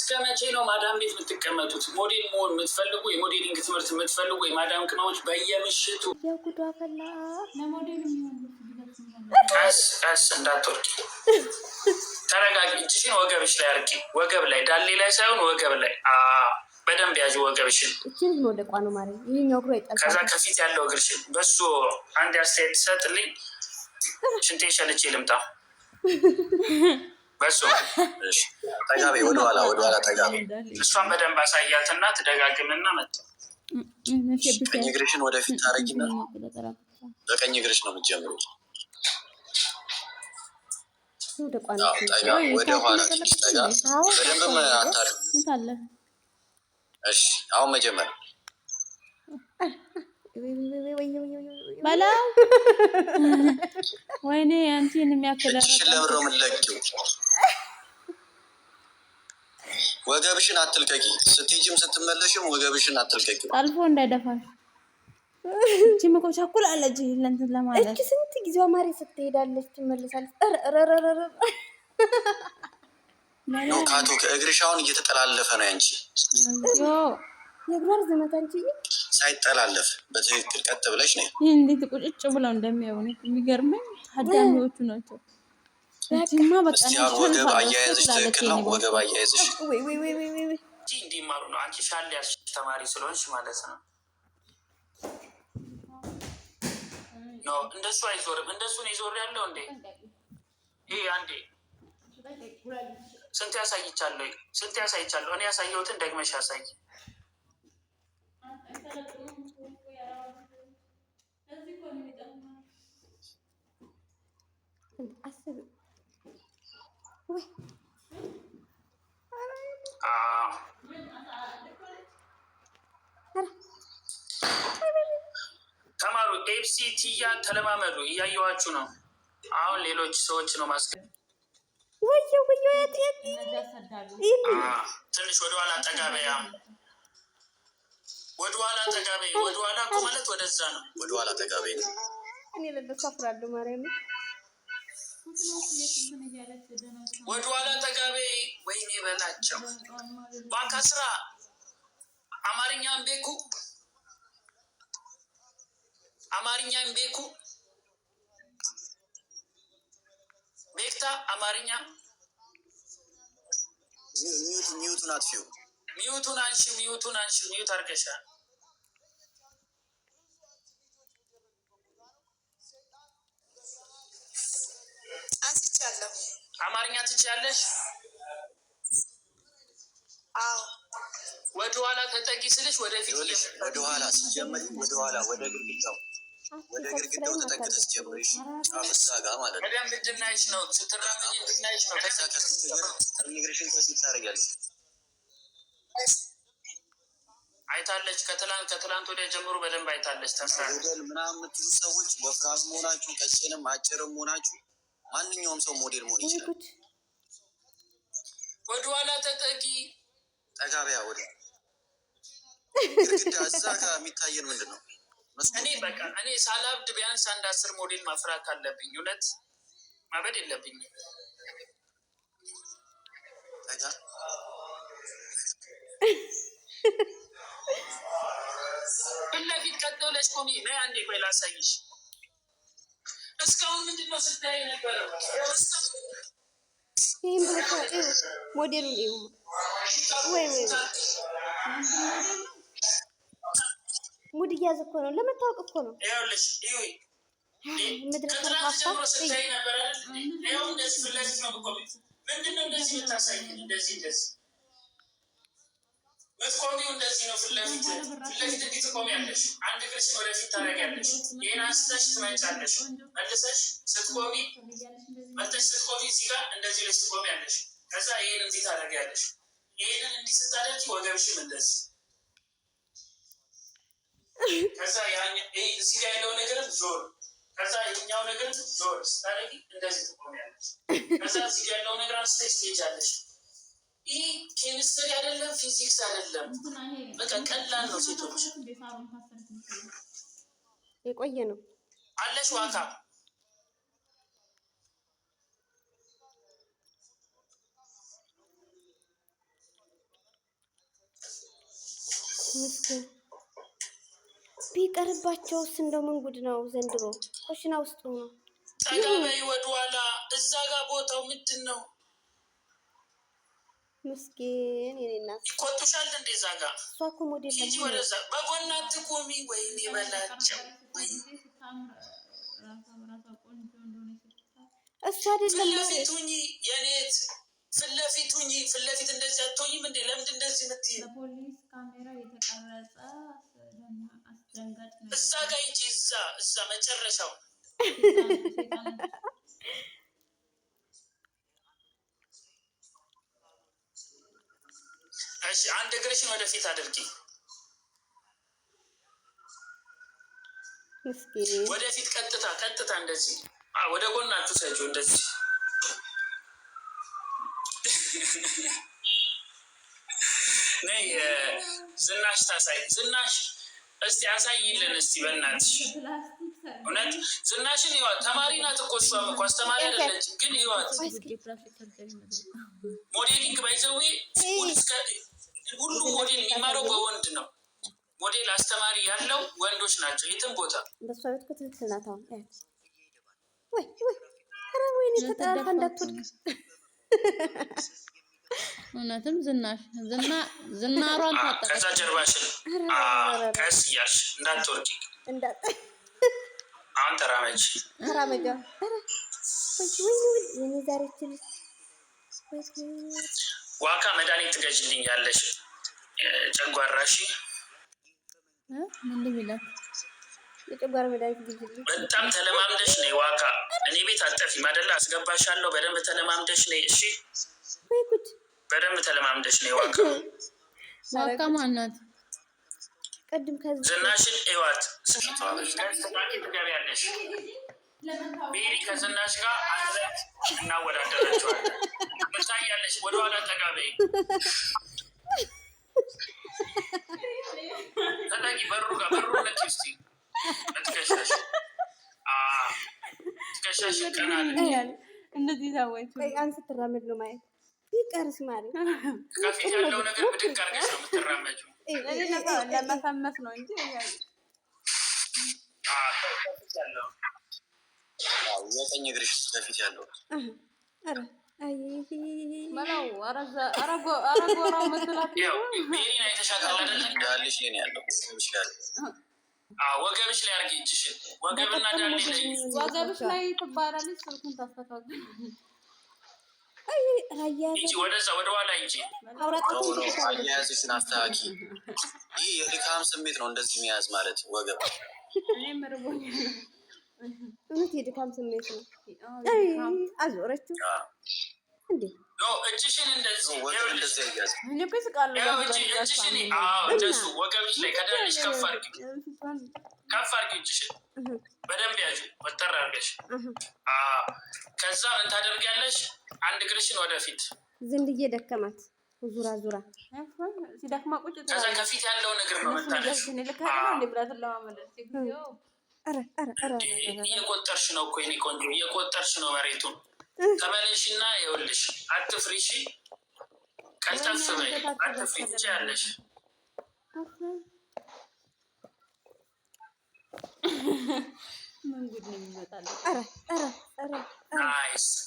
እስከ መቼ ነው ማዳም ቤት የምትቀመጡት? ሞዴል መሆን የምትፈልጉ የሞዴሊንግ ትምህርት የምትፈልጉ የማዳም ቅመሞች በየምሽቱ ቀስ ቀስ እንዳትወርቂ ተረጋጊ። እጅሽን ወገብሽ ላይ አርቂ። ወገብ ላይ ዳሌ ላይ ሳይሆን ወገብ ላይ በደንብ ያዥ ወገብሽን። ከዛ ከፊት ያለው እግርሽን በሱ አንድ አስተያየት ሰጥልኝ። ሽንቴን ሸንቼ ልምጣ። በሱ ጠጋቤ ወደኋላ ጠጋቤ። እሷን በደንብ አሳያትና ትደጋግምና መጣ። ቀኝ እግርሽን ወደፊት ታረጊና በቀኝ እግርሽ ነው የምትጀምሩት። ወደ ኋላ ትንሽ ጠጋ። በደንብም አታድርግ። እሺ አሁን መጀመር በላው። ወይኔ አንቺን የሚያክል እጅሽን ለምን ነው የምትለቂው? ወገብሽን አትልቀቂ። ስትሄጂም ስትመለሽም ወገብሽን አትልቀቂ። አልፎ እንዳይደፋሽ። እቺ መቆም ቻኩላለች ለእንትን ለማለት። እቺ ስንት ጊዜዋ ማሪ ስትሄዳለች ትመለሳለች። ነው ካቶ ከእግርሽ አሁን እየተጠላለፈ ነው ያንቺ። የግራ ዝመት አንቺ ሳይጠላለፍ በትክክል ቀጥ ብለሽ ነው። እንዴት ቁጭ ብለው እንደሚያዩን የሚገርመኝ ታዳሚዎቹ ናቸው። እቺማ በቃ ነው። ወገብ አያያዝሽ ትክክል ነው። ወገብ አያያዝሽ ወይ እንዲማሩ ነው። አንቺ ሻል ያልሽ ተማሪ ስለሆንሽ ማለት ነው። ኖ እንደሱ አይዞርም። እንደሱን ይዞር ያለው እንዴ ይሄ አንዴ ስንት ያሳይቻለሁ። እኔ ያሳየሁትን ደግመሽ ያሳይ። ተማሩ። ኤፍሲቲያ ተለማመዱ። እያየኋችሁ ነው። አሁን ሌሎች ሰዎች ነው ማስገ ትንሽ ወደኋላ ጠጋበያ። ወደኋላ ጠጋበይ። ወደኋላ እኮ ማለት ወደዛ ነው። ወደኋላ ጠጋበይ ነው። እኔ ለደሱ አፍራለሁ ማርያም። ወደኋላ ጠጋበይ። ወይኔ በላቸው ባካስራ አማርኛን ቤኩ አማርኛን ቤኩ ቤክታ አማርኛ ሚዩቱን አጥፊው። ሚዩቱን አንሺ። ሚዩት አድርገሻል። አንስቻለሁ። አማርኛ ትችያለሽ? አዎ። ወደኋላ ተጠጊ ስልሽ ወደፊት ወደኋላ ሲጀምር ወደኋላ ወደ ግድግዳው ተጠግተሽ ጀምረሽ ጫፍሳ ጋር ማለት ነው። በደንብ እንድናይሽ ነው። ስትራመጂ እንድናይሽ ነው። ከዛ እግርሽን ከፊት ታደርጊያለሽ። አይታለች። ከትላንት ወዲያ ጀምሮ በደንብ አይታለች። ሞዴል ምናምን የምትሉ ሰዎች ወፍራም መሆናችሁ ቀጭንም አጭርም መሆናችሁ ማንኛውም ሰው ሞዴል መሆን ይችላል። ወደኋላ ተጠጊ። ጠጋቢያ ወደ ግድግዳ እዛ ጋር የሚታየን ምንድን ነው? እኔ ሳላብድ ቢያንስ 10 ሞዴል ማፍራት አለብኝ። እውነት ማበድ የለብኝ። ፊት ቀጥ ብለሽ ቆሚ። ነይ አንዴ ቆይ ላሳይሽ። እስካሁን ምንድን ነው ስታይ ነበረው? ይህም ሞዴሉ ወይ ሙድ እያዘ እኮ ነው። ለመታወቅ እኮ ነው። ይኸውልሽ ከትላንት ጀምሮ ስታይ ነበረ። ይኸው እንደዚህ ፊት ለፊት ነው የምትቆሚው። ምንድን ነው እንደዚህ የምታሳይ? እንደዚህ ምትቆሚው እንደዚህ ነው። ፊት ለፊት እንዲህ ትቆሚያለሽ። አንድ እግርሽን ወደፊት ታደርጊያለሽ። ይህን አንስተሽ ትመጫለሽ። መልሰሽ ስትቆሚ እዚህ ጋር እንደዚህ ልጅ ትቆሚያለሽ። ከዛ ይህን እንዲህ ታደርጊያለሽ። ይህንን እንዲህ ስታደርጊ ወገብሽም እንደዚህ። ከዛ እዚህ ጋር ያለው ነገር ዞር፣ ከዛ የኛው ነገር ዞር ስታደርጊ እንደዚህ ትቆሚያለሽ። ከዛ እዚህ ጋር ያለው ነገር አንስተሽ ትሄጃለሽ። ይህ ኬሚስትሪ አይደለም፣ ፊዚክስ አይደለም። በቃ ቀላል ነው። ሴቶች የቆየ ነው አለሽ ዋካ ምስኪን ቢቀርባቸውስ እንደው ምን ጉድ ነው ዘንድሮ። ኮሽና ውስጥ ነው። ጠጋ በይ ወደኋላ። እዛ ጋር ቦታው ምንድን ነው? ምስኪን የኔ እናት ይቆጡሻል እንዴ? እዛ ጋር እሷ እኮ ሞዴል ሂጂ ወደዛ። በጎናት ቆሚ። ወይኔ በላቸው። እሱ አይደለም ፊት ለፊት ሁኚ የኔት ፊት ለፊት ሁኚ። ፊት ለፊት እንደዚህ አትሆኝም እንዴ? ለምንድን እንደዚህ የምትይኝ? በፖሊስ ካሜራ የተቀረጸ አስደንጋጭ ነው። እዛ ጋር ሂጂ። እዛ መጨረሻው እሺ። አንድ እግርሽን ወደፊት አድርጊ። ወደፊት ቀጥታ እንደዚህ ወደ ጎን አትውሰጂው። እንደዚህ ነይ። ዝናሽ ታሳይ። ዝናሽ እስቲ አሳይልን እስቲ በእናትሽ። እውነት ዝናሽን ይዋት። ተማሪ ናት እኮ እሷም እኮ አስተማሪ አይደለችም፣ ግን ይዋት። ሞዴሊንግ ባይዘዌ ሁሉ ሞዴል የሚማረው በወንድ ነው። ሞዴል አስተማሪ ያለው ወንዶች ናቸው የትም ቦታ። በሷ ቤት እኮ ትክክል ናት። አሁን ወይኔ ተጠራርፋ እንዳትወድቅ። እውነትም ዝናሯን ታጠቀች። ከዛ ጀርባሽን ቀስ እያልሽ እንዳትወርቂ። አሁን ተራመጅ። ወይኔ ዛሬ ትልሽ ዋካ መድኃኒት ትገዥልኝ ያለሽ ጨጓራሽ ምንድን ይላል? የጨጓራ መድኃኒት ግዢልኝ። በጣም ተለማምደሽ ነይ ዋካ። እኔ ቤት አጠፊም አይደለ? አስገባሻለሁ። በደንብ ተለማምደሽ ነይ። እሺ ወይ ጉድ! በደንብ ተለማምደሽ ነይ ዋካ። ዋካ ማናት? ቅድም ከዚህ ዝናሽን እዋት። ትገቢያለሽ። ቤሪ ከዝናሽ ጋር አንድ ላይ እናወዳደራቸዋለን። ትታያለሽ። ወደኋላ ጠጋ በይ። ተጠቂ በሩ ነች። እስኪ ትከሻሽ ቀና እንደዚህ ሰዎች አንድ ስትራመድ ነው ማየት። ቢቀርስ ማለት ከፊት ያለው ነገር ብድግ አድርገሽ ነው የምትራመጂው። ለመፈመስ ነው እንጂ የቀኝ እግርሽ ከፊት ያለው አረጎራው መስላት ቤሪን አይተሻታል አይደለ? ዳልሽ ላይ ያለው ወገብሽ ላይ አድርጊ እጅሽን። ወገብና ዳሌ ላይ ወገብሽ ላይ ትባላለች። ስልኩን ታስተካክል። እንጂ ወደዛ ወደኋላ እንጂ አያያዝሽን አስተካኪ። ይህ የድካም ስሜት ነው እንደዚህ መያዝ ማለት ወገብ። እኔም ርቦኛል። እውነት የድካም ስሜት ነው። አዞረችው እንዴ? እጅሽን እንደዚህ ወገብ እንደዚህ ያያዝ እጅሽን እንደሱ ወገብሽ ላይ ከዳልሽ ከፍ አድርጊ። እጅሽን በደንብ ያዥ፣ ወጠር አድርገሽ። ከዛ ምን ታደርጊያለሽ? አንድ እግርሽን ወደፊት። ዝንድዬ ደከማት። ዙራ ሲደክማ ቁጭ። ከዛ ከፊት ያለውን እግር ነው መታለሽ። እየቆጠርሽ ነው እኮ የኔ ቆንጆ፣ እየቆጠርሽ ነው መሬቱን። ተመለሽና ይኸውልሽ፣ አትፍሪ። እሺ፣ ቀልጠፍ በይ፣ አትፍሪ። ትችያለሽ። መንጉድ ነው የሚመጣል።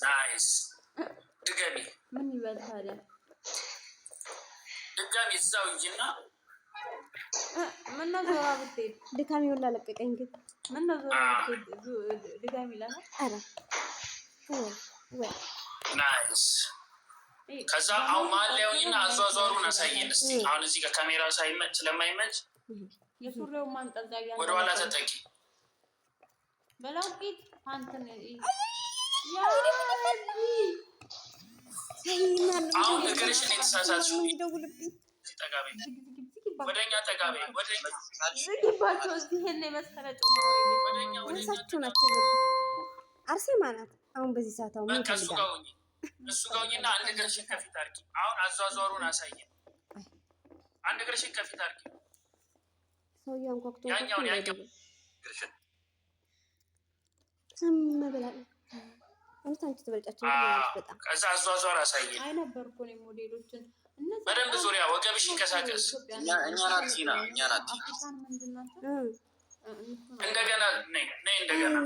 ናይስ። ድገሚ። ምን ይበል ታዲያ? ድጋሚ እዛው እንጂና ምነው ዞራ ብትሄድ? ድካሜ ሁላ ለቀቀኝ። ግን ምነው ዞራ ብትሄድ ድጋሚ ይላል። ናይስ። ከዛ አሁን መሀል ላይ ሆኝና አዟዟሩን አሳየን እስኪ። አሁን እዚህ ጋር ካሜራ ስለማይመች የሱሪው ማንጠልጠያ ወደኋላ ተጠቂ። በላውቂት አንተን አሁን እግርሽን የተሳሳትሽው ጠጋቤ ወደኛ ጠጋቤ ዝግባቸው እዚህ ይሄን የመሰለ ራሳቸው ናቸው። አርሴማ ናት። አሁን በዚህ ሰዓት አሁን በቃ እሱ ጋር ሁኚና አንድ እግርሽን ከፊት አድርጊ። አሁን አዟዟሩን አሳየን። አንድ እግርሽን ከፊት አድርጊ። ሰውዬው አንኳኩቶ ያኛውን እግርሽን መበላል አንቺ ትበልጫቸው በጣም። ከዛ አዟዟር አሳየን። አይ ነበር እኮ ነው ሞዴሎችን በደንብ ዙሪያ ወገብሽ ይንቀሳቀስ። እኛን አትይና እኛን አትይ። እንደገና ነይ እንደገና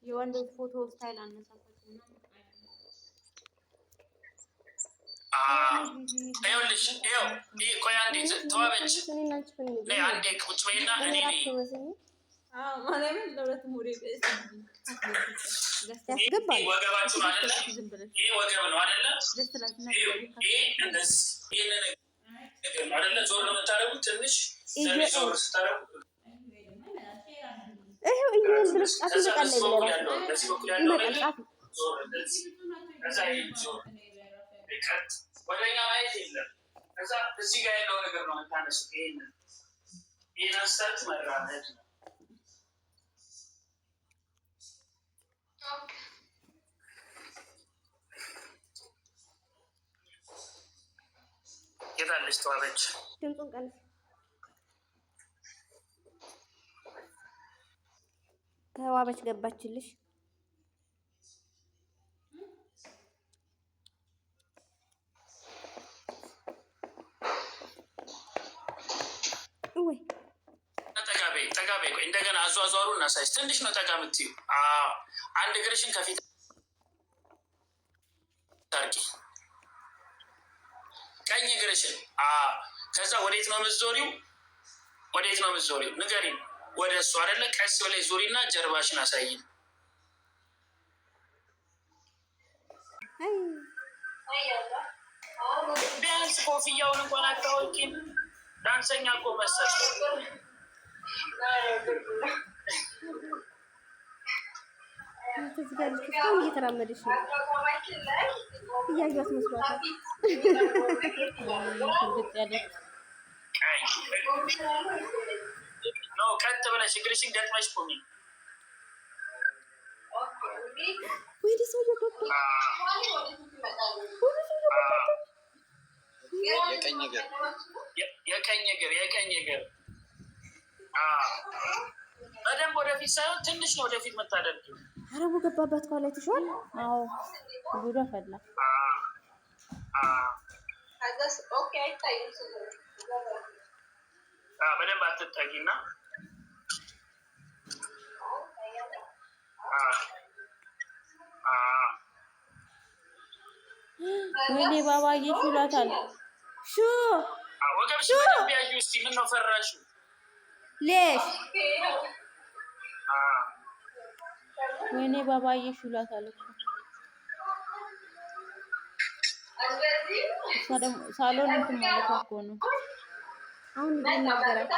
የወንዶች ፎቶ ስታይል አነሳሳችሁ። ይኸውልሽ ይኸው ቆይ አንዴ ተዋበች ነይ አንዴ ቁጭ በይና እኔ ነኝ ወገባችሁ አይደለ? ይሄ ወገብ ነው አይደለ? ይሄ እንደዚህ ይሄን ነገር ነው አይደለ? ዞር ነው የምታደርጉት። ትንሽ ዞር ስታደርጉ በዚህ በኩል ያለው ነገር ዞር እንደዚህ ከዛ ይሄ ዞር ቀጥ ወደኛ ማየት የለም። ከዛ እዚህ ጋር ያለው ነገር ነው የምታነሱት። ይሄን አንስታችሁ መራመድ ነው። የታለች ተዋበች? ድምፁን ቀንስ። ተዋበች ገባችልሽ? ወይ ጠጋ በይ። ቆይ እንደገና አዟዟሩ እናሳይሽ። ትንሽ ነው ጠጋ የምትይው። አንድ እግርሽን ከፊት ታርቂ፣ ቀኝ እግርሽን። ከዛ ወዴት ነው የምትዞሪው? ወዴት ነው የምትዞሪው? ንገሪኝ። ወደ እሱ አይደለ? ቀስ ብለሽ ዙሪና ጀርባሽን አሳይኝ። ቢያንስ ኮፍያውን እንኳን አታወቂም። ዳንሰኛ እኮ መሰል እየተራመደች ነው። እያዩት መስሏታል። ቀጥ ብለሽ እግርሽን ገጥመሽ ቆሚ። የቀኝ እግር በደንብ ወደፊት ሳይሆን ትንሽ ነው ወደፊት የምታደርጊው። አረቡ ገባባት ከኋላ ትሿል። አዎ ጉዳ ፈላ። በደንብ አትጠጊና ወይኔ ባባዬ ይላታል። ወገብሽ በደንብ ያዩ። እስኪ ምን ነው ፈራሹ? ሌሽ ወይኔ ባባዬ ይላታል እኮ ሳሎን እንትን ማለት እኮ ነው። አሁን ይናገራል።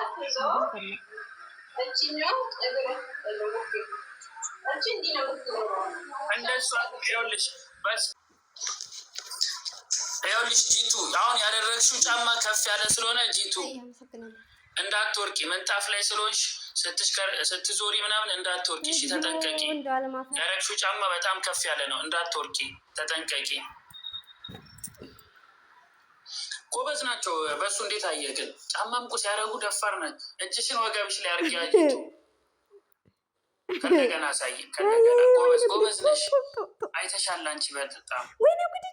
እንደሱ ይኸውልሽ ጂቱ አሁን ያደረግሽው ጫማ ከፍ ያለ ስለሆነ ጂቱ እንዳትወርቂ፣ ምንጣፍ ላይ ስለሆንሽ ስትዞሪ ምናምን እንዳትወርቂ። እሺ ተጠንቀቂ። ያደረግሽው ጫማ በጣም ከፍ ያለ ነው፣ እንዳትወርቂ ተጠንቀቂ። ጎበዝ ናቸው። በእሱ እንዴት አየ ግን ጫማም እኮ ሲያደርጉ ደፋር ናት። እጅሽን ወገብሽ ላይ አድርጊ። ጂቱ ከእንደገና አሳይ። ከእንደገና ጎበዝ ነሽ። አይተሻል አንቺ በጣም ወይኔ ጉድ!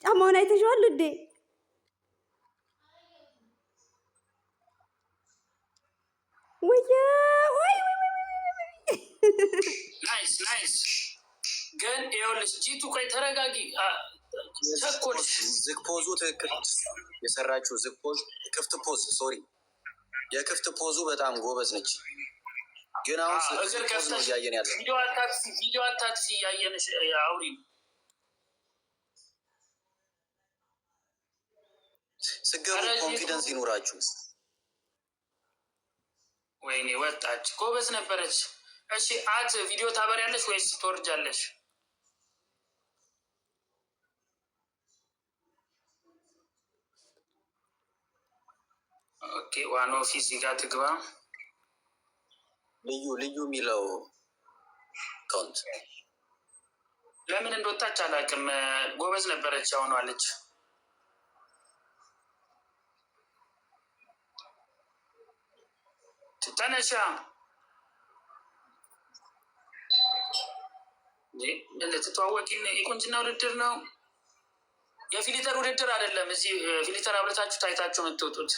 ጫማውን አይተሽዋል እንዴ? ናይስ። ግን ይኸውልሽ ጂቱ ቆይ ተረጋጊ። ቸኮልሽ። ዝግ ፖዙ ትክክል የሰራችው ዝግ ፖዝ፣ ክፍት ፖዝ ሶሪ፣ የክፍት ፖዙ በጣም ጎበዝ ነች። ግን አሁን እግር ከፍተሽ እያየን ያለ ቪዲዮ አታጥፊ እያየንሽ አውሪ። ስገቡ ኮንፊደንስ ይኑራችሁ። ወይኔ ወጣች። ጎበዝ ነበረች። እሺ ቪዲዮ ታበሪያለሽ ወይስ ትወርጃለሽ? ኦኬ ዋን ኦፊስ ጋር ትግባ። ልዩ የሚለው ካውንት ለምን እንደወጣች አላውቅም። ጎበዝ ነበረች። አሁን አለች ተነሻ እንደ ትተዋወቂ የቁንጅና ውድድር ነው። የፊሊተር ውድድር አይደለም። እዚህ ፊሊተር አብረታችሁ ታይታችሁ የምትወጡት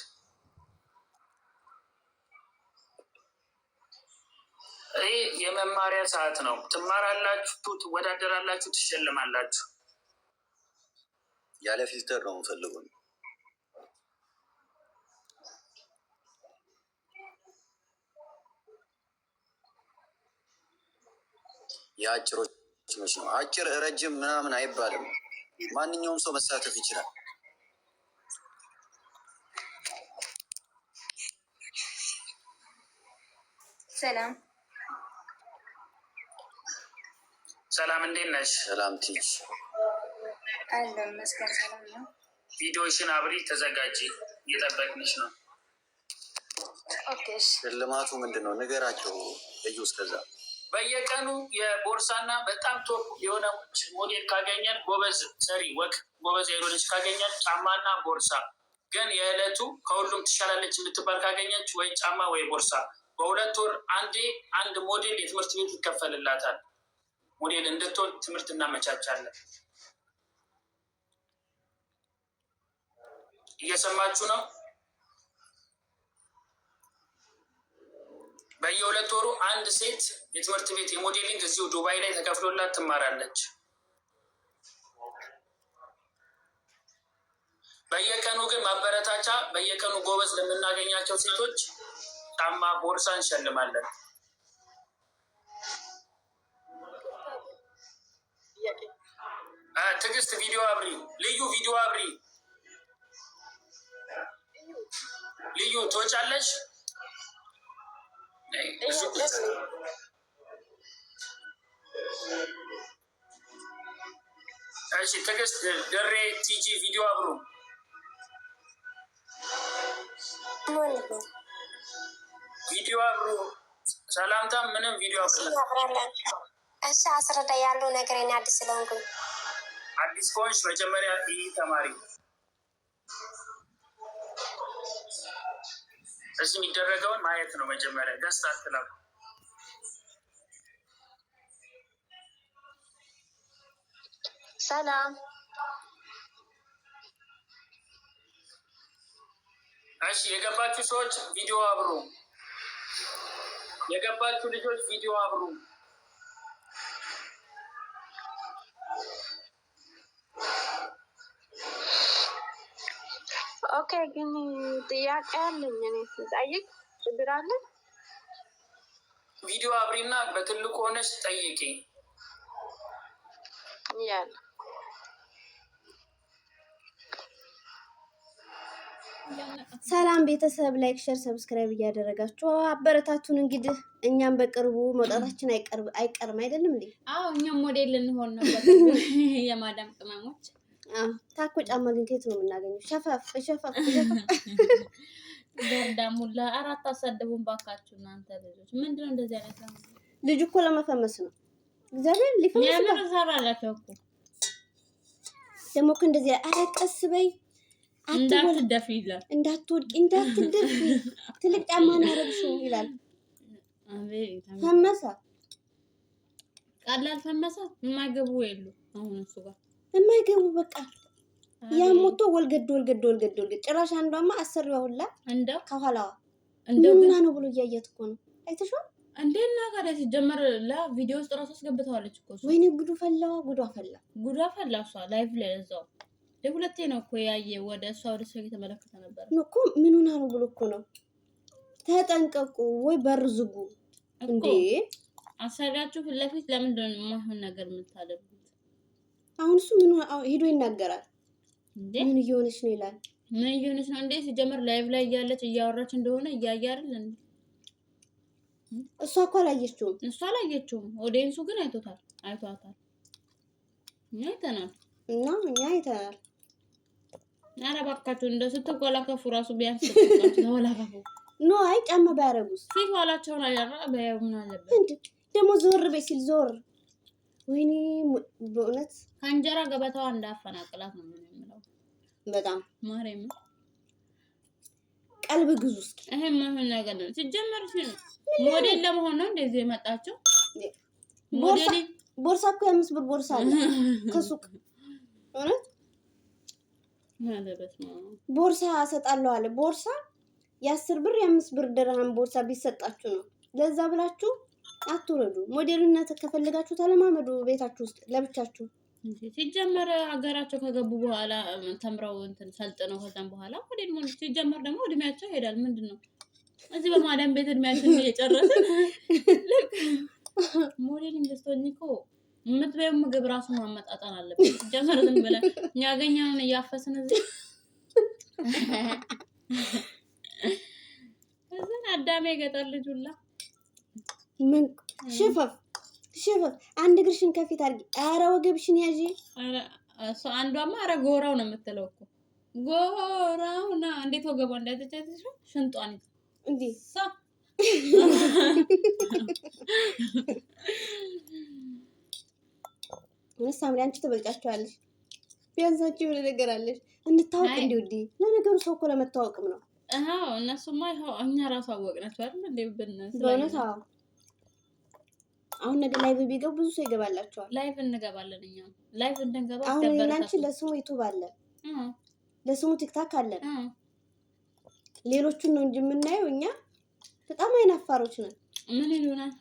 ይህ የመማሪያ ሰዓት ነው። ትማራላችሁ፣ ትወዳደራላችሁ፣ ትሸልማላችሁ። ያለ ፊልተር ነው የምፈልገው። የአጭሮች መች ነው? አጭር ረጅም ምናምን አይባልም። ማንኛውም ሰው መሳተፍ ይችላል። ሰላም ሰላም፣ እንዴት ነሽ? ሰላም ትይሽ አለ መስከር ሰላም ነው። ቪዲዮሽን አብሪ፣ ተዘጋጂ፣ እየጠበቅንሽ ነው። ኦኬ። ሽልማቱ ምንድን ነው? ንገራቸው ልዩ። እስከዛ በየቀኑ የቦርሳና በጣም ቶፕ የሆነ ሞዴል ካገኘን ጎበዝ ሰሪ ወቅ ጎበዝ የሆነች ካገኘን ጫማና ቦርሳ፣ ግን የዕለቱ ከሁሉም ትሻላለች የምትባል ካገኘች ወይ ጫማ ወይ ቦርሳ፣ በሁለት ወር አንዴ አንድ ሞዴል የትምህርት ቤት ይከፈልላታል። ሞዴል እንድትሆን ትምህርት እናመቻቻለን። እየሰማችሁ ነው? በየሁለት ወሩ አንድ ሴት የትምህርት ቤት የሞዴሊንግ እዚሁ ዱባይ ላይ ተከፍሎላት ትማራለች። በየቀኑ ግን ማበረታቻ፣ በየቀኑ ጎበዝ ለምናገኛቸው ሴቶች ጫማ፣ ቦርሳ እንሸልማለን። ትዕግስት ቪዲዮ አብሪ፣ ልዩ ቪዲዮ አብሪ። ልዩ ትወጫለሽ። እሺ ትዕግስት፣ ደሬ፣ ቲጂ ቪዲዮ አብሩ። ቪዲዮ አብሩ። ሰላምታ ምንም ቪዲዮ አብሩ። እሺ አስረዳ ያለው ነገር እኔ አዲስ ስለሆንኩኝ። አዲስ ከሆንሽ መጀመሪያ ይህ ተማሪ እዚህ የሚደረገውን ማየት ነው። መጀመሪያ ደስታ አትላኩ። ሰላም። እሺ የገባችሁ ሰዎች ቪዲዮ አብሩ። የገባችሁ ልጆች ቪዲዮ አብሩ። ኦኬ። ግን ጥያቄ አለኝ እኔ ስጠይቅ ችግር አለ? ቪዲዮ አብሪና በትልቁ ሆነሽ ጠይቂ። ያለ ሰላም ቤተሰብ፣ ላይክ ሸር ሰብስክራይብ እያደረጋችሁ አበረታቱን። እንግዲህ እኛም በቅርቡ መውጣታችን አይቀርም አይደለም እንዴ? አዎ እኛም ሞዴል ልንሆን ነው የማዳም ቅመሞች። ታኮ ጫማ ግን ከየት ነው የምናገኘው? ሸፋፍ ገርዳሙላ አራት አሳደቡን ባካችሁ እናንተ ልጆች። ምንድነው እንደዚህ አይነት ነው? ልጅ እኮ ለመፈመስ ነው። እግዚአብሔር ሊፈመስ ነው። የምር ዘራላችሁ እኮ ደግሞ እኮ እንደዚህ አረቀስ በይ እንዳትደፊ ይላል። እንዳትወድቂ እንዳትደፊ ትልቅ ጫማ ነው ያረግሽው ይላል። ፈመሰ ቀላል ፈመሰ። የማይገቡ የሉ አሁን እሱ ጋር የማይገቡ በቃ ያሞቶ ወልገድ ጭራሽ አንዷማ አሰሪዋ ሁላ እንደው ከኋላዋ እንደው ምን ነው ብሎ እያየት እኮ ነው። አይተሽው እንዴና ጋር ሲጀመር ለቪዲዮ ውስጥ ራሱ አስገብተዋለች እኮ። ወይኔ ጉዱ ፈላ። እሷ ላይቭ ላይ እዛው ለሁለቴ ነው እኮ ያየ። ወደ እሷ ወደ ሰው እየተመለከተ ነበር እኮ። ምን ሆና ነው ብሎ እኮ ነው። ተጠንቀቁ ወይ በር ዝጉ እንዴ! አሰሪያችሁ ፊት ለፊት ለምንድን ነው የማይሆን ነገር የምታደርጉት? አሁን እሱ ምን ሄዶ ይናገራል እንዴ? ምን እየሆነች ነው ይላል። ምን እየሆነች ነው እንዴ? ሲጀመር ላይቭ ላይ እያለች እያወራች እንደሆነ እያየ አይደል እንዴ? እሷ እኮ አላየችውም። ኦዲየንሱ ግን አይቷታል። እኛ አይተናል። ኧረ እባካችሁ እንደው ስትቆላከፉ ራሱ ቢያንስ ተቆላከፉ። ኖ አይ ጫማ ባያረጉስ ፊት ኋላቸውን አያራ በምን አለበት እንዴ? ደግሞ ዞር በይ ሲል ዞር። ወይኔ በእውነት ከእንጀራ ገበታዋ እንዳፈናቅላት ነው የምለው። በጣም ማርያም ቀልብ ግዙ እስኪ። ይሄ ማይሆን ነገር ነው። ሲጀመር ሞዴል ለመሆን ነው እንደዚህ የመጣችው። ቦርሳ እኮ 5 ብር ቦርሳ አለ ከሱቅ። እውነት ቦርሳ እሰጣለሁ አለ። ቦርሳ የ10 ብር የ5 ብር ድርሃም ቦርሳ ቢሰጣችሁ ነው። ለዛ ብላችሁ አትውረዱ። ሞዴልነት ከፈለጋችሁ ተለማመዱ ቤታችሁ ውስጥ ለብቻችሁ። ሲጀመር ሀገራቸው ከገቡ በኋላ ተምረው እንትን ሰልጥነው ከዛም በኋላ ሞዴል ሞዴል ሲጀመር ደግሞ እድሜያቸው ይሄዳል። ምንድነው እዚህ በማዳም ቤት እድሜያችን እየጨረስን ሞዴል ኢንቨስቶኝ እኮ የምትበይው ምግብ ራሱ ማመጣጠን አለበት። ሲጀመር ዝም ብለን ያገኘነውን እያፈስን እዚህ እዚህ አዳሜ ገጠር ልጅ ሁላ ምን ሽፈፍ አንድ እግርሽን ከፊት አድርጊ። ኧረ ወገብሽን ያዢ። ኧረ እሷ አንዷማ ኧረ ጎራው ነው የምትለው እኮ ጎራውና እንዴት ወገቧ እንዳይተቻትሽ ሽንጧን እንዴ ሳምሪ አንቺ ትበልጫቸዋለሽ። ቢያንስ አንቺ የሆነ ነገር አለሽ እንታወቅ እንዲውዲ። ለነገሩ ሰው እኮ ለመታወቅም ነው። አዎ እነሱማ ይኸው እኛ ራሱ አወቅናቸው አይደል እንዴ ብነስ በእውነት አዎ። አሁን ነገር ላይቭ ቢገቡ ብዙ ሰው ይገባላቸዋል። ላይቭ እንገባለን እኛ ላይቭ እንገባ። አሁን እናንቺ ለስሙ ዩቲዩብ አለ ለስሙ ቲክታክ አለ። ሌሎቹን ነው እንጂ የምናየው እኛ በጣም አይናፋሮች ነን። ምን ይሉናል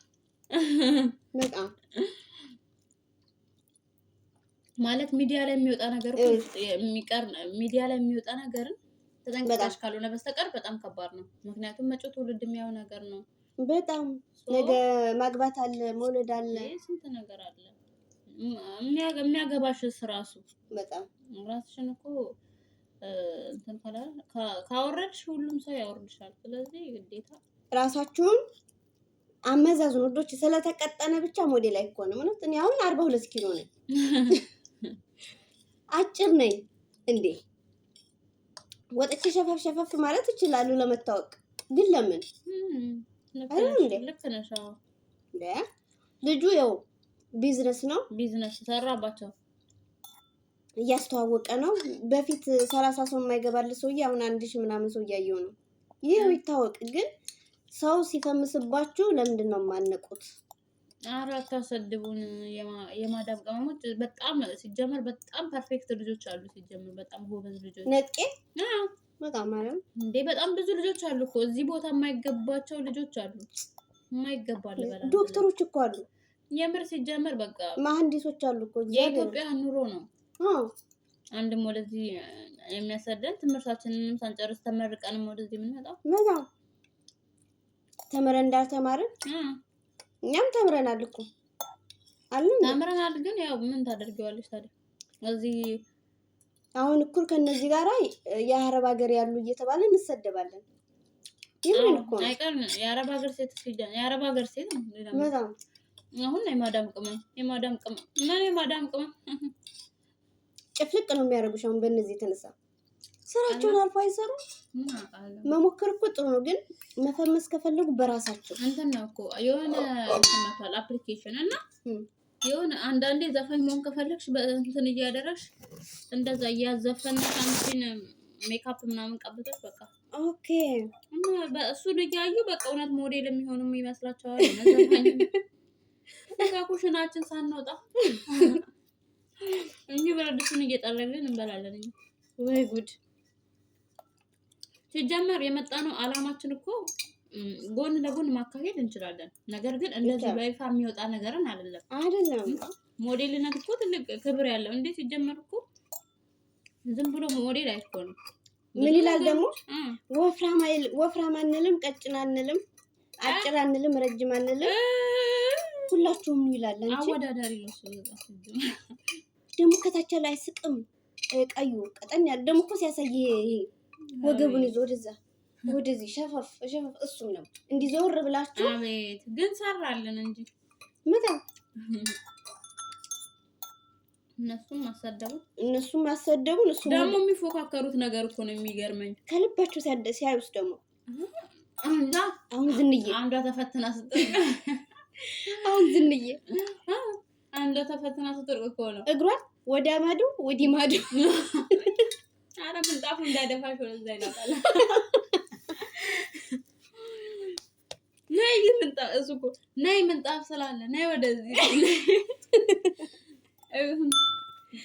በጣም ማለት ሚዲያ ላይ የሚወጣ ነገር የሚቀር ሚዲያ ላይ የሚወጣ ነገርን ተጠንቅቀሽ ካልሆነ በስተቀር በጣም ከባድ ነው። ምክንያቱም መጪው ትውልድ የሚያው ነገር ነው። በጣም ነገ ማግባት አለ፣ መውለድ አለ፣ ስንት ነገር አለ። የሚያገባሽ ራሱ በጣም ራስሽን እኮ እንትን ካወረድሽ ሁሉም ሰው ያወርድሻል። ስለዚህ ግዴታ ራሳችሁን አመዛዙን ወዶች። ስለተቀጠነ ብቻ ሞዴል አይሆንም። ማለት እኔ አሁን 42 ኪሎ ነኝ፣ አጭር ነኝ። እንዴ ወጥቼ ሸፈፍ ማለት ይችላሉ ለመታወቅ። ግን ለምን ልክ ነሽ። ልጁ ያው ቢዝነስ ነው፣ ቢዝነስ ሰራባቸው እያስተዋወቀ ነው። በፊት 30 ሰው የማይገባል ሰውዬ አሁን 1000 ምናምን ሰው እያየው ነው። ይሄው ይታወቅ። ግን ሰው ሲፈምስባችሁ ለምንድን ነው የማነቁት? ኧረ አታሰድቡን። የማዳም ቅመሞች በጣም ሲጀመር በጣም ፐርፌክት ልጆች አሉ። ሲጀመር በጣም ጎበዝ ልጆች ነቄ በጣም ማለት እንዴ በጣም ብዙ ልጆች አሉ እኮ እዚህ ቦታ የማይገባቸው ልጆች አሉ። የማይገባል በላ ዶክተሮች እኮ አሉ። የምር ሲጀመር በቃ መሐንዲሶች አሉ እኮ የኢትዮጵያ ኑሮ ነው። አንድም ወደዚህ የሚያሰደን ትምህርታችንንም ሳንጨርስ ተመርቀንም ወደዚህ የምንመጣው በጣም ተምረን እንዳልተማርን እኛም ተምረናል እኮ ተምረናል። ግን ያው ምን ታደርጊዋለሽ ታዲያ እዚህ አሁን እኩል ከነዚህ ጋር የአረብ ሀገር ያሉ እየተባለ እንሰደባለን። ይሄን እኮ አይቀር የአረብ ሀገር ሴት ሲጀን የአረብ ሀገር ሴት በጣም አሁን የማዳም ቅመም ምን የማዳም ቅመም ጭፍልቅ ነው የሚያደርጉሽ። አሁን በእነዚህ የተነሳ ስራቸውን አልፎ አይሰሩ። መሞከር እኮ ጥሩ ነው፣ ግን መፈመስ ከፈለጉ በራሳቸው እንትን ነው እኮ የሆነ እንትን አፕሊኬሽን እና የሆነ አንዳንዴ ዘፋኝ መሆን ከፈለግሽ በእንትን እያደረግሽ እንደዛ እያዘፈንሽ አንቺን ሜካፕ ምናምን ቀብተሽ በቃ ኦኬ። እና በእሱ እያዩ በቃ እውነት ሞዴል የሚሆኑም ይመስላቸዋል። ዘፋኝ በቃ ኩሽናችን ሳንወጣ እንጂ በረድስን እየጠረግን እንበላለን። ወይ ጉድ! ሲጀመር የመጣ ነው አላማችን እኮ ጎን ለጎን ማካሄድ እንችላለን። ነገር ግን እንደዚህ በይፋ የሚወጣ ነገርን አይደለም። ሞዴልነት እኮ ትልቅ ክብር ያለው እንዴ! ሲጀመር እኮ ዝም ብሎ ሞዴል አይሆንም። ምን ይላል ደግሞ ወፍራም አንልም፣ ቀጭን አንልም፣ አጭር አንልም፣ ረጅም አንልም፣ ሁላችሁም ይላል። አንቺ አወዳዳሪ ነው እሱ። ደግሞ ከታች ላይ አይስቅም። ቀዩ ቀጠን ያለ ደግሞ እኮ ሲያሳይ ይሄ ወገቡን ይዞ ወደዚህ ሸፈፍ እሱም ነው እንዲህ ዘወር ብላችሁ። አቤት ግን ሰራልን እንጂ መጣ። እነሱም አሰደቡ። እነሱ ደግሞ የሚፎካከሩት ነገር እኮ ነው የሚገርመኝ። ከልባቸው ሲያዩስ ደግሞ አሁን ዝንዬ አንዷ ተፈትና ስትጥቅ አንዷ ተፈትና ስትጥቅ እኮ ነው እግሯን ወደ ማዶ ወዲ ማዶ። አረ ምንጣፉ እንዳይደፋሽ ወደዛ ይላል። ነይ ምንጣፍ እሱ እኮ ነይ ምንጣፍ ስላለ ነይ ወደዚህ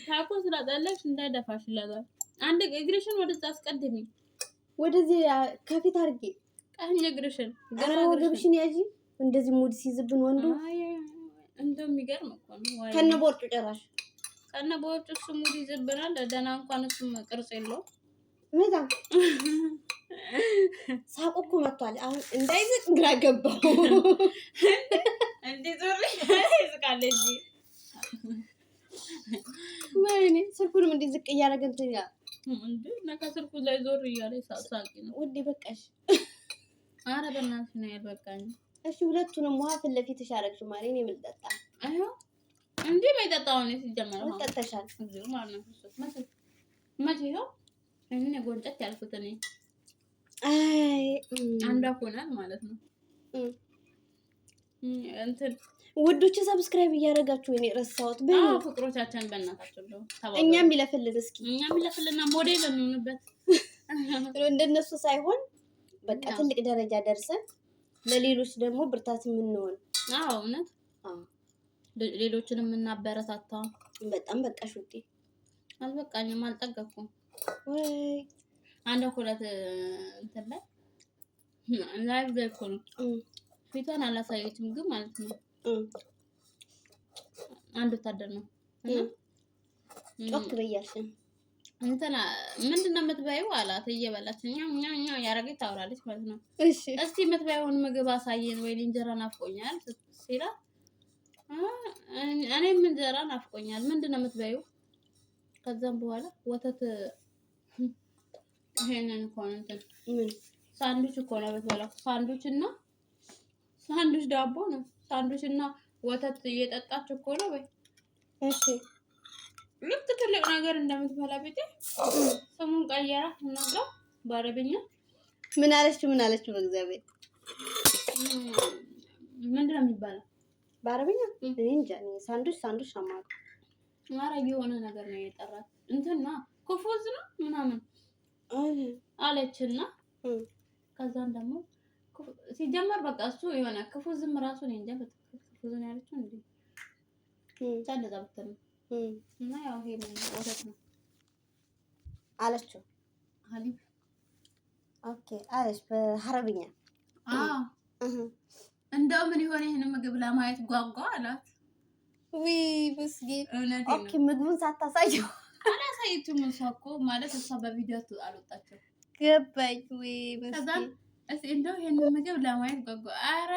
ታኮ ስላጣለሽ እንዳይደፋሽ ይላል። አንድ እግርሽን ወደዛ አስቀድሚ፣ ወደዚህ ከፊት አድርጌ ቀኝ እግርሽን ግራ ወገብሽን ያዢ። እንደዚህ ሙድ ሲይዝብን ወንዱ እንደው የሚገርም እኮ ነው። ከነ ቦርጩ ጭራሽ ከነ ቦርጩ እሱ ሙድ ይዝብናል። ደህና እንኳን እሱም ቅርጽ የለውም። ሜዳ ሳቁ እኮ መጥቷል። አሁን እንዳይዝቅ ግራ ገባው። እንዴ ዞር ይዝቃል እንጂ ወይኔ ስልኩንም እንዲህ ዝቅ እያደረገ እንትን ያ እንዴ ነካ ስልኩ ላይ ዞር እያለ ሳቂ ነው። ውዴ በቃሽ። ኧረ በእናትሽ ነው ያልበቃኝ። እሺ ሁለቱንም ውሃ ፊት ለፊትሽ አደረግሽው ማለት እኔ ምን ልጠጣ? አዩ እንዴ የማይጠጣው ነው ሲጀመረው። ምን ጠጥተሻል? እዚሁ ማለት ነው። መቼ ነው እኔ ጎንጨት ያልኩት እኔ አይ አንዷ ሆናል ማለት ነው። እንትን ውዶች ሰብስክራይብ እያደረጋችሁ እኔ ረሳሁት። አዎ ፍቅሮቻችን በእናታችሁ ነው ተባባሉ። እኛም ይለፍልን እስኪ እኛም ይለፍልና ሞዴል እንሆንበት እንደነሱ ሳይሆን በቃ ትልቅ ደረጃ ደርሰን ለሌሎች ደግሞ ብርታት የምንሆን። አዎ እውነት ሌሎችንም እናበረታታ። በጣም በቃሽ ውዴ። አልበቃኝም፣ አልጠገኩም። ወይ አንድ ሁለት እንትን ላይ ላይቭ ላይ እኮ ነው ፊቷን አላሳየችም ግን ማለት ነው። አንድ ወታደር ነው ጮክ በያልሽ እንትና ምንድነው የምትበይው አላት። እየበላች እኛ ያረገች ታወራለች ማለት ነው። እሺ እስቲ የምትበይውን ምግብ አሳየን ወይ እንጀራ ናፍቆኛል ሲላት እኔም እንጀራ ናፍቆኛል ምንድነው የምትበይው? ከዛም በኋላ ወተት ይሄንን እኮ ነው እንትን ሳንዱች እኮ ነው የምትበላው። ሳንዱች ዳቦ ነው። ሳንዱች እና ወተት እየጠጣች እኮ ነው ወይ? እሺ ልክ ትልቅ ነገር እንደምትበላ ቤቴ ስሙን ቀየራ እና በአረብኛ ምን አለች? በእግዚአብሔር ምንድነው የሚባለው በአረብኛ? እኔ እንጃ። ሳንዱች አማራ ማረግ የሆነ ነገር ነው የጠራት እንትና ኮፎዝ ነው ምናምን አለችና ከዛን ደግሞ ሲጀመር በቃ እሱ የሆነ ክፉዝም ራሱ ነው እንጃ ክፉዝን ያለችው እንዴ ታደዛ ብትል እና ያው ይሄ ወተት ነው አለችው። ሀሊብ ኦኬ አለች በአረብኛ። እንደው ምን ይሆን ይሄን ምግብ ለማየት ጓጓ አላት። ወይ በስጌ ኦኬ ምግቡን ሳታሳየው አላሳየችም። እሷ እኮ ማለት እሷ በቪዲዮ አልወጣችም። ገባኝ። ወይ በስጌ እስቲ እንደው ይሄን ምግብ ለማየት ጓጓ። ኧረ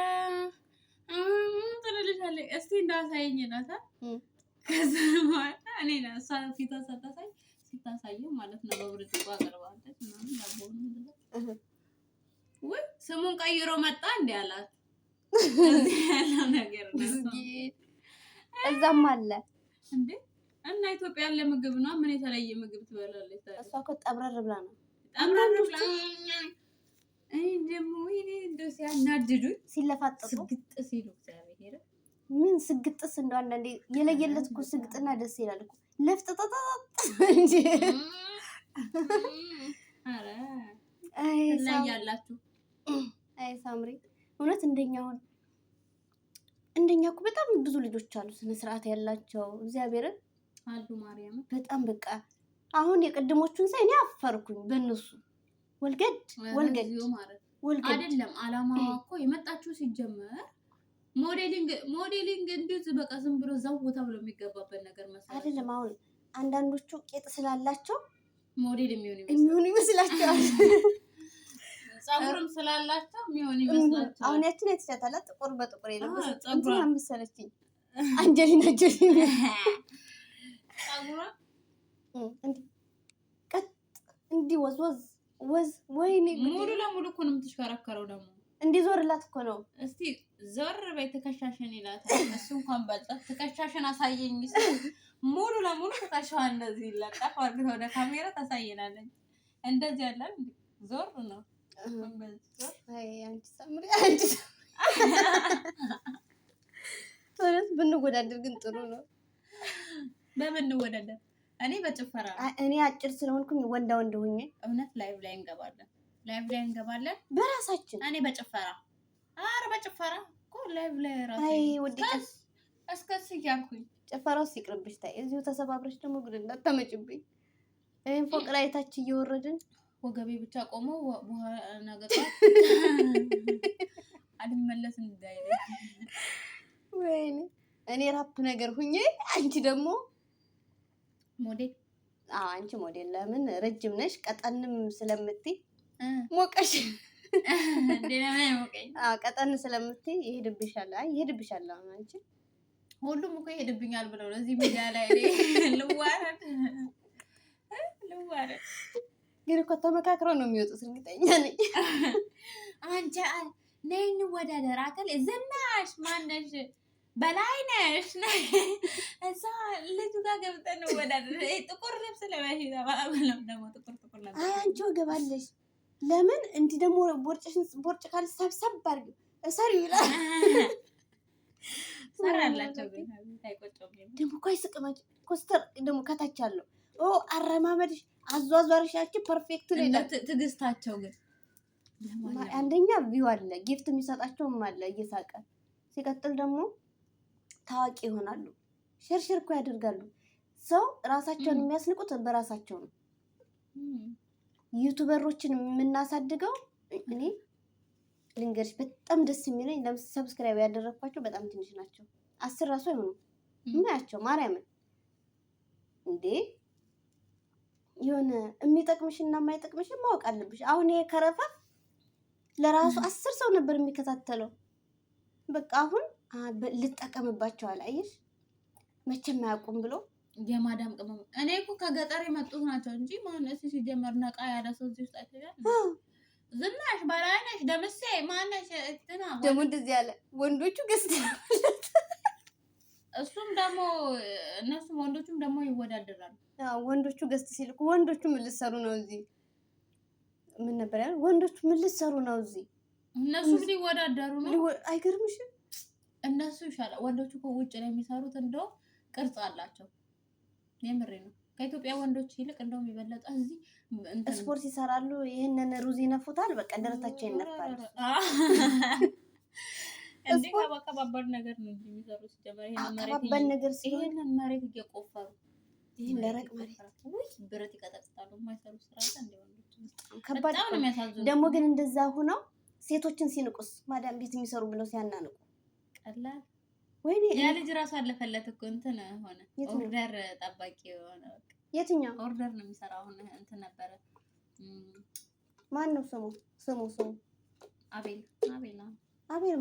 ትልልሻለች እስቲ እንዳሳየኝ ናታ። ከዛ እኔ እሷ ፊቷ ስታሳየው ማለት ነው በብርጭቆ አቀርባለች ምናምን ያቦኑ ወይ ስሙን ቀይሮ መጣ እንዴ አላት። እዚህ ያለው ነገር ነው እዛም አለ እንዴ እና ኢትዮጵያ ያለ ምግብ ነው። ምን የተለየ ምግብ ትበላለች? እሷ እኮ ጠብረር ብላ ነው ብላ ደግሞ ይሄ እንደው ሲያናድዱኝ ሲለፋጠጡ ስግጥ ሲሉ እግዚአብሔር ምን ስግጥስ እንደው አንዳንዴ የለየለት እኮ ስግጥና ደስ ይላል እኮ ለፍጥጣጣ እንጂ አረ አይ ያላችሁ አይ ሳምሪ እውነት እንደኛ እኮ በጣም ብዙ ልጆች አሉ ስነ ስርዓት ያላቸው እግዚአብሔርን አሉ ማርያም በጣም በቃ አሁን የቀድሞቹን ሳይ እኔ አፈርኩኝ በእነሱ ወልገድ ማለት አይደለም። አላማዋ እኮ የመጣችሁ ሲጀመር ሞዴሊንግ እንደዚህ በቃ ዝም ብሎ እዛው ቦታ ብሎ የሚገባበት ነገር መሰለኝ አይደለም። አሁን አንዳንዶቹ ቄጥ ስላላቸው ሞዴል የሚሆኑ ይመስላቸዋል። ጸጉርም ስላላቸው የሚሆን ይመስላቸዋል። አሁን ያችን የተቻታላት ጥቁር በጥቁር የለበሰች እንትን አምሰለችኝ አንጀሊና ጆሊ ጸጉሯ እንዲህ ወዝ ወይኔ ሙሉ ለሙሉ እኮ ነው የምትሽከረከረው። ደግሞ እንዲህ ዞርላት እኮ ነው። እስቲ ዞር በይ ትከሻሽን ይላታል። እሱ እንኳን በልጣት ትከሻሽን አሳየኝ ሙሉ ለሙሉ ትከሻዋ እንደዚህ ይለጣፍ አድርገው ወደ ካሜራ ታሳየናለች። እንደዚህ ያለ ዞር ነው። አይ አንቺ ሳምሪ አንቺ ወይስ ብንወዳደር ግን ጥሩ ነው። በምንወዳደር እኔ በጭፈራ እኔ አጭር ስለሆንኩኝ ወንዳ ወንድ ሆኜ እውነት ላይቭ ላይ እንገባለን በራሳችን። እኔ በጭፈራ ኧረ በጭፈራ እኮ ላይቭ ላይ ራሴ አይ ወድቀስ እስከስ እያልኩኝ ጭፈራው ሲቅርብሽ ታይ እዚሁ ተሰባብረሽ ደግሞ ጉድ እንዳታመጭብኝ። ይሄን ፎቅ ላይ ታች እየወረድን ወገቤ ብቻ ቆሞ ነገር አልመለስም እንዳይል ወይኔ እኔ ራፕ ነገር ሁኜ አንቺ ደግሞ ሞዴል አንቺ ሞዴል ለምን ረጅም ነሽ ቀጠንም ስለምትይ ሞቀሽ ቀጠን ስለምትይ ይሄድብሻል ይሄድብሻል አንቺ ሁሉም እኮ ይሄድብኛል ብለው ለዚህ ሚዲያ ላይ ልዋረድ ግን እኮ ተመካክረው ነው የሚወጡት እርግጠኛ ነኝ አንቺ ነይ እንወዳደር አከል ዝናሽ ማነሽ በላይነሽ እዛ ልጁ ጋር ገብተን እንወዳደር ጥቁር ልብስ ለባሽ ተባባለም ደግሞ ጥቁር ለብስ አንቺ ወገባለሽ ለምን እንዲህ ደግሞ ቦርጭ ካል ሰብሰብ አድርጊ እሰሪው ይላል ሰራላቸው ግን አይቆጨውም ደግሞ እኮ አይስቅማች ኮስተር ደግሞ ከታች አለው አረማመድሽ አዟዟርሻችሁ ፐርፌክት ነው ትግስታቸው ግን አንደኛ ቪው አለ ጊፍት የሚሰጣቸውም አለ እየሳቀ ሲቀጥል ደግሞ ታዋቂ ይሆናሉ ሽርሽር እኮ ያደርጋሉ ሰው ራሳቸውን የሚያስንቁት በራሳቸው ነው ዩቲዩበሮችን የምናሳድገው እኔ ልንገርሽ በጣም ደስ የሚለኝ ለምሳሌ ሰብስክራይብ ያደረኳቸው በጣም ትንሽ ናቸው 10 ራሱ አይሆኑ ማያቸው ማርያምን እንዴ የሆነ የሚጠቅምሽና የማይጠቅምሽ ማወቅ አለብሽ አሁን ይሄ ከረፋ ለራሱ 10 ሰው ነበር የሚከታተለው በቃ አሁን ልጠቀምባቸው አላየሽ መቼም አያውቁም ብሎ የማዳም ቅመም እኔ እኮ ከገጠር የመጡት ናቸው እንጂ ማነስ ሲጀመር ነቃ ያለ ሰው እዚህ ውስጥ አይተኛል ዝናሽ ባላይነሽ ደምሴ ማነሽ እንትና ደግሞ እንደዚህ ያለ ወንዶቹ ገስት እሱም ደግሞ እነሱም ወንዶቹም ደግሞ ይወዳደራሉ ወንዶቹ ገስት ሲልኩ ወንዶቹ ምን ልሰሩ ነው እዚህ ምን ነበር ያለው ወንዶቹ ምን ልሰሩ ነው እዚህ እነሱ ሊወዳደሩ ነው አይገርምሽም እነሱ ይሻላል ወንዶቹ እኮ ውጭ ላይ የሚሰሩት እንደው ቅርጽ አላቸው የምሬ ነው ከኢትዮጵያ ወንዶች ይልቅ እንደውም ይበለጣ እዚህ ስፖርት ይሰራሉ ይሄንን ሩዝ ይነፉታል በቃ ደረታቸው ይነፋል እንዴ ከባባድ ነገር ነው የሚሰሩት ጀመረ ከባባድ ነገር ሲሆን ይሄንን መሬት እየቆፈሩ ይሄን ደረቅ መሬት ወይ ብረት ይቀጠቅጣሉ የማይሰሩ ስራ እንደ ወንዶች ከባድ ነው የሚያሳዝኑ ደግሞ ግን እንደዛ ሆነው ሴቶችን ሲንቁስ ማዳም ቤት የሚሰሩ ብለው ሲያናንቁ ቀላል ወይኔ ያ ልጅ ራሱ አለፈለት እኮ እንትን ሆነ ኦርደር ጠባቂ ሆነ የትኛው ኦርደር ነው የሚሰራው አሁን እንትን ነበረ ማን ነው ስሙ አቤል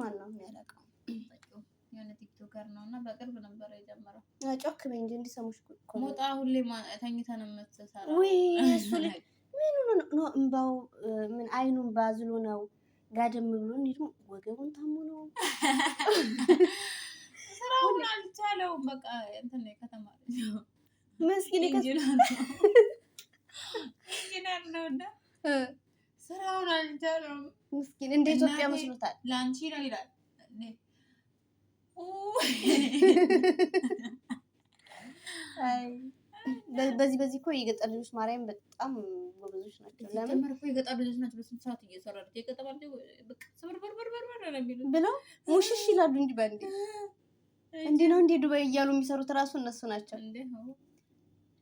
ማን ነው የሚያለቀው የሆነ ቲክቶከር ነውና በቅርብ ነበር የጀመረው ጮክ በይ እንጂ እንዲሰሙሽ ሞጣ ሁሌ ተኝተን የምትሰራ ወይ እሱ ላይ ምን ነው እንባው ምን አይኑን ባዝሎ ነው ጋደም ብሎ እንዴት ወገቡን ታሞ ነው ስራውን አልቻለውም በቃ እንትን ነው ከተማ መስኪን ኢንጂነር ነውና ስራውን አልቻለውም መስኪን እንደ ኢትዮጵያ መስሎታል ላንቺ ነው ይላል አይ በዚህ እኮ የገጠር ልጆች ማርያም በጣም ጎበዞች ናቸው ለምን እኮ የገጠር ልጆች ናቸው በስንት ሰዓት እየሰራሉ የገጠር ልጅ በቃ ስብርብር ነው የሚሉት ብለው ሙሽሽ ይላሉ እንጂ ባንዴ እንዴ ነው እንዴ ዱባይ እያሉ የሚሰሩት ራሱ እነሱ ናቸው እንዴ ነው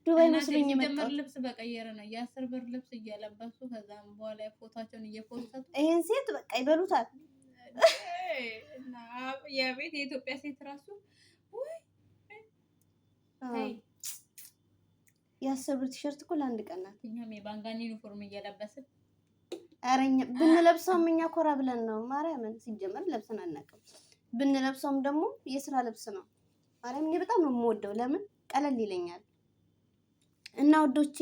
ዱባይ መስሎኝ የመጣው ልብስ በቀየረ ነው የ10 ብር ልብስ እያለበሱ ከዛም በኋላ ፎቶአቸውን እየፖስቱ ይሄን ሴት በቃ ይበሉታል እና የቤት የኢትዮጵያ ሴት ራሱ ወይ የ10 ብር ቲሸርት እኮ ለአንድ ቀን ናት እኛም የባንጋኒ ዩኒፎርም እየለበስን አረኛ ብንለብሰውም እኛ ኮራ ብለን ነው ማርያምን ሲጀመር ለብሰን አናውቅም ብንለብሰውም ደግሞ የስራ ልብስ ነው ማርያም እኔ በጣም ነው የምወደው ለምን ቀለል ይለኛል እና ወዶቼ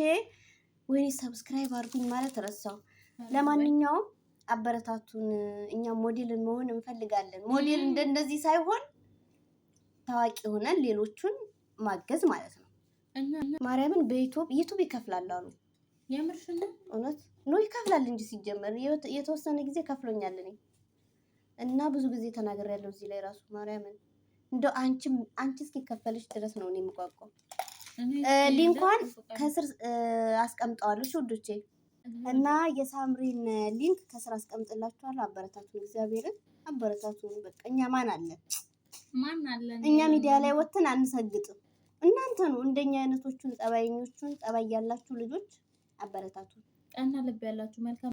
ወይ ሰብስክራይብ አድርጉኝ ማለት ረሳው ለማንኛውም አበረታቱን እኛ ሞዴል መሆን እንፈልጋለን ሞዴል እንደዚህ ሳይሆን ታዋቂ ሆነን ሌሎቹን ማገዝ ማለት ነው ማርያምን በዩቲዩብ ይከፍላል አሉ የምርሽን እውነት ነው ይከፍላል እንጂ ሲጀመር የተወሰነ ጊዜ ከፍሎኛል እኔ እና ብዙ ጊዜ ተናግሬያለሁ እዚህ ላይ ራሱ ማርያምን እንደው አንቺ እስኪከፈልሽ ድረስ ነው እኔ የምቋቋው ሊንኳን ከስር አስቀምጠዋለሁ ውዶቼ እና የሳምሪን ሊንክ ከስር አስቀምጥላችኋለሁ አበረታቱን እግዚአብሔርን አበረታቱን በቃ እኛ ማን አለ እኛ ሚዲያ ላይ ወጥተን አንሰግጥም እናንተ ነው እንደኛ አይነቶቹን ጸባይኞቹን ጸባይ ያላችሁ ልጆች አበረታቱ። ቀና ልብ ያላችሁ መልካም